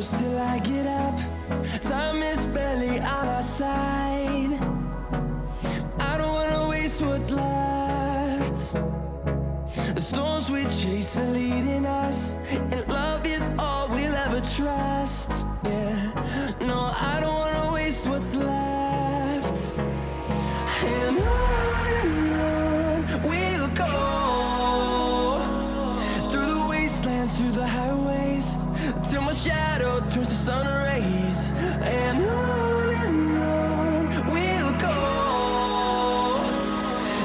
close till I get up. Time is barely on our side. I don't wanna waste what's left. The storms we chase are leading us, and love is all we'll ever trust. Yeah, no, I don't wanna waste what's left. And on we'll go, through the wastelands, through the highways, till my shadow turns to sun rays. And on we'll go,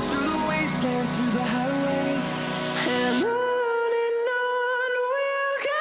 through the wastelands, through the highways, and on we'll go.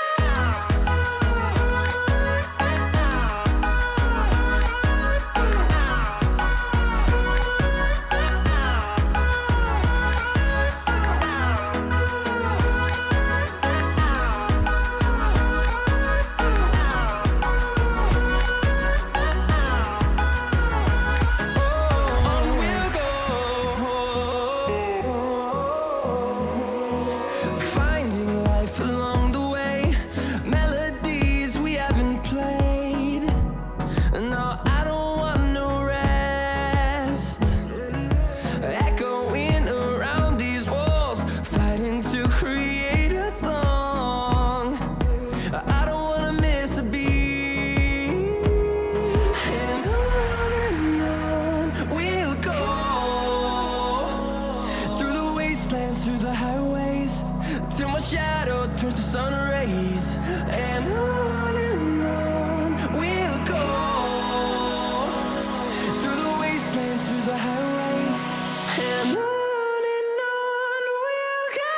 Through the highways, till my shadow turns to sun rays. And on we'll go, through the wastelands, through the highways, and on we'll go.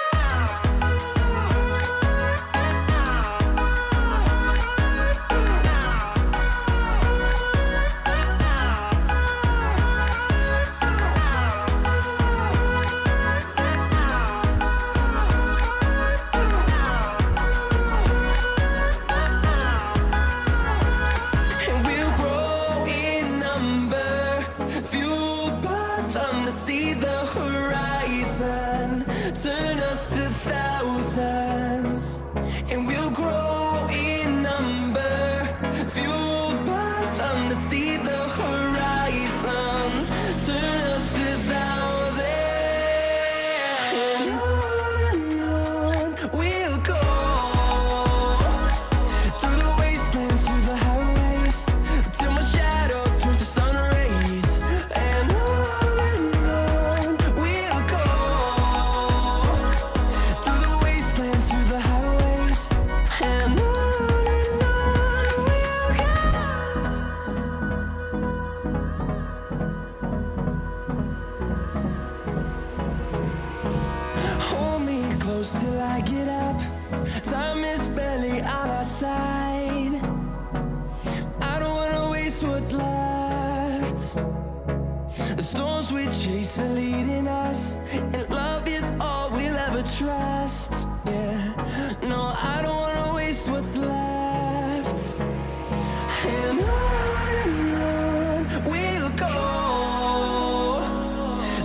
See the horizon turn us to thousands, and we'll grow in number, fueled by them to see the horizon turn us to thousands. And on we'll go, through the wastelands, through the highways, till my shadow turns to sun rays. And close till I get up. Time is barely on our side. I don't wanna waste what's left. The storms we chase are leading us, and love is all we'll ever trust. Yeah, no, I don't wanna waste what's left. And on we'll go,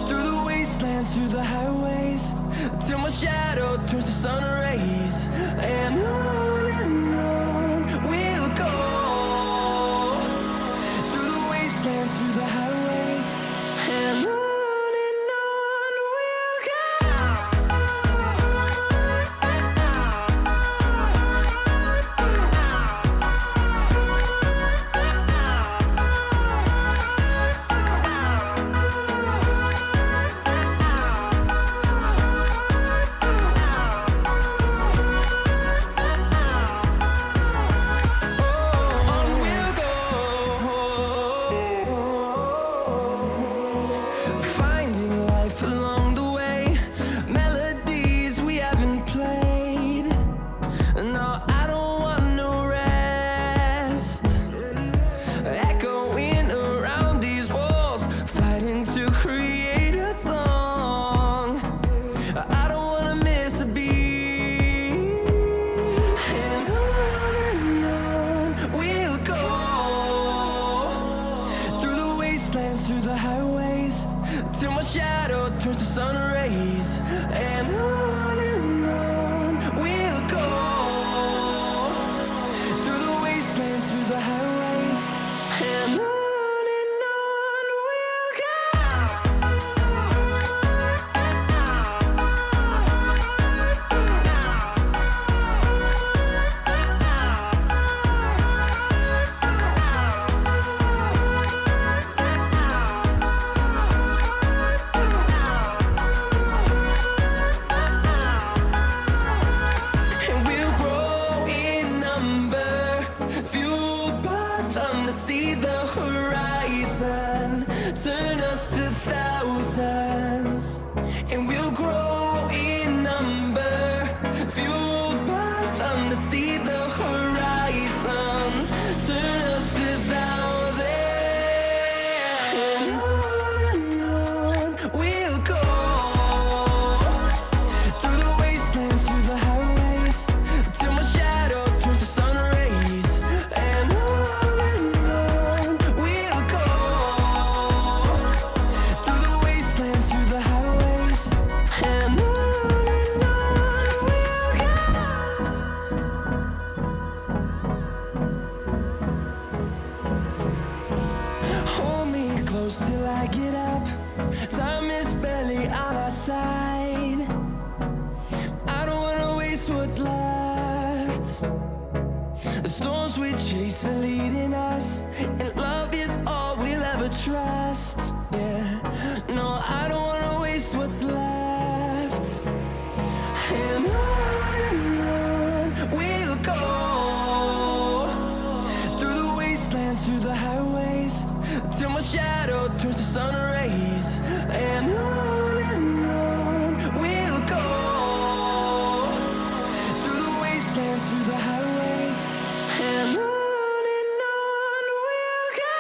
through the wastelands, through the highways, till my shadow turns to sun rays. And on we'll go, through the wastelands, through the highways, and on we'll go. till my shadow turns to sun rays. And on we'll go, through the wasteland. I get up. Time is barely on our side. I don't wanna waste what's left. The storms we chase are leading us, and love is all we'll ever trust. Yeah, no, I don't wanna waste what's left. And on we'll go, through the wastelands, through the highways, till my shadow turns to sun rays. And on we'll go, through the wastelands, through the highways, and on we'll go.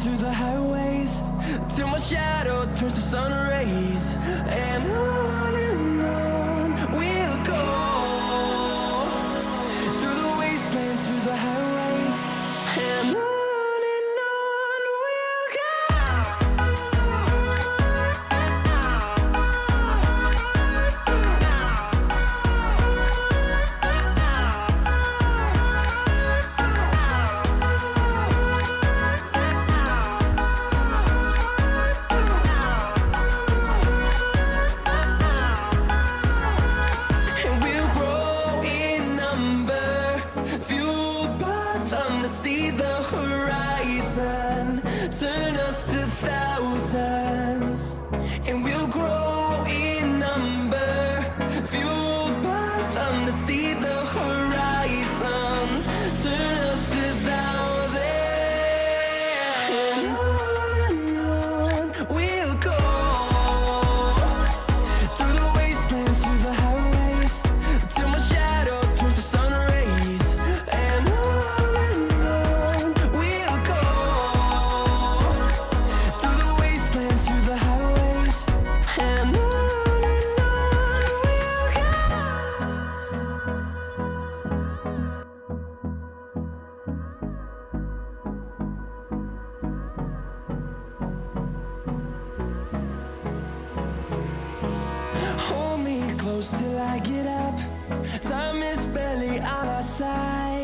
Through the highways, till my shadow turns to sun rays. And on we'll go, through the wastelands, through the highways, and on we'll go. See the horizon turn us to thousands, and we'll grow in number, fueled by them to see the horizon turn us to thousands. And on we'll go, through the wastelands, through the highways, till my shadow turns to sun rays. And till I get up. Time is barely on our side.